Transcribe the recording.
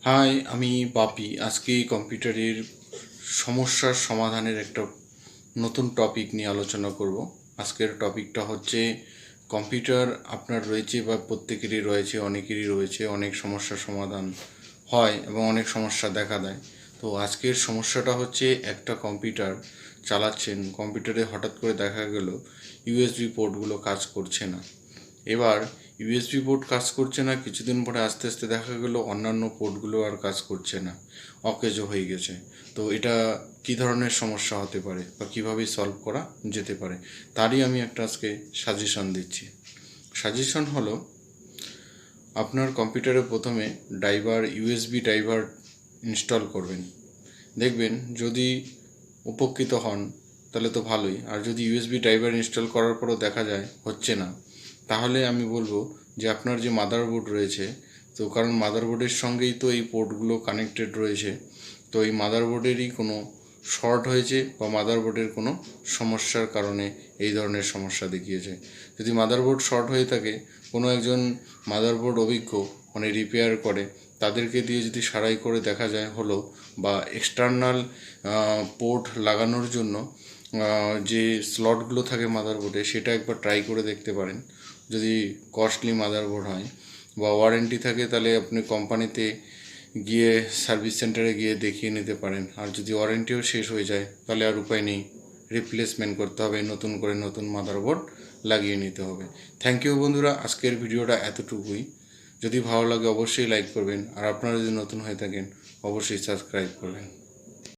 High, আমি বাপি। আজকে কম্পিউটারের সমস্যার সমাধানের একটা নতুন টপিক নিয়ে আলোচনা করব। আজকের টপিকটা হচ্ছে কম্পিউটার আপনার রয়েছে বা প্রত্যেকেরই রয়েছে, অনেকেরই রয়েছে, অনেক সমস্যার সমাধান হয় এবং অনেক সমস্যা দেখা দেয়। তো আজকের সমস্যাটা হচ্ছে একটা কম্পিউটার চালাচ্ছেন, কম্পিউটারে হঠাৎ করে দেখা গেল ইউএসবি পোর্টগুলো কাজ করছে না। এবার ইউএসবি পোর্ট কাজ করছে না, কিছুদিন পরে আস্তে আস্তে দেখা গেল অন্যান্য পোর্টগুলো আর কাজ করছে না, অকেজো হয়ে গেছে। তো এটা কী ধরনের সমস্যা হতে পারে বা কীভাবে সলভ করা যেতে পারে, তারই আমি একটা আজকে সাজেশন দিচ্ছি। সাজেশন হলো, আপনার কম্পিউটারে প্রথমে ইউএসবি ড্রাইভার ইনস্টল করবেন। দেখবেন যদি উপকৃত হন তাহলে তো ভালোই, আর যদি ইউএসবি ড্রাইভার ইনস্টল করার পরও দেখা যায় হচ্ছে না, তাহলে আমি বলবো যে আপনার যে মাদারবোর্ড রয়েছে, তো কারণ মাদারবোর্ডের সঙ্গেই তো এই পোর্টগুলো কানেক্টেড রয়েছে, তো এই মাদারবোর্ডেরই কোনো শর্ট হয়েছে বা মাদারবোর্ডের কোনো সমস্যার কারণে এই ধরনের সমস্যা দেখিয়েছে। যদি মাদারবোর্ড শর্ট হয়ে থাকে, কোনো একজন মাদারবোর্ড অভিজ্ঞ রিপেয়ার করে, তাদেরকে দিয়ে যদি সারাই করে দেখা যায় হলো, বা এক্সটার্নাল পোর্ট লাগানোর জন্য যে স্লটগুলো থাকে মাদারবোর্ডে, সেটা একবার ট্রাই করে দেখতে পারেন। যদি কস্টলি মাদারবোর্ড হয় বা ওয়ারেন্টি থাকে, তাহলে আপনি কোম্পানিতে গিয়ে সার্ভিস সেন্টারে গিয়ে দেখিয়ে নিতে পারেন। আর যদি ওয়ারেন্টিও শেষ হয়ে যায়, তাহলে আর উপায় নেই, রিপ্লেসমেন্ট করতে হবে, নতুন করে নতুন মাদারবোর্ড লাগিয়ে নিতে হবে। থ্যাংক ইউ বন্ধুরা, আজকের ভিডিওটা এতটুকুই। যদি ভালো লাগে অবশ্যই লাইক করবেন, আর আপনারা যদি নতুন হয়ে থাকেন অবশ্যই সাবস্ক্রাইব করবেন।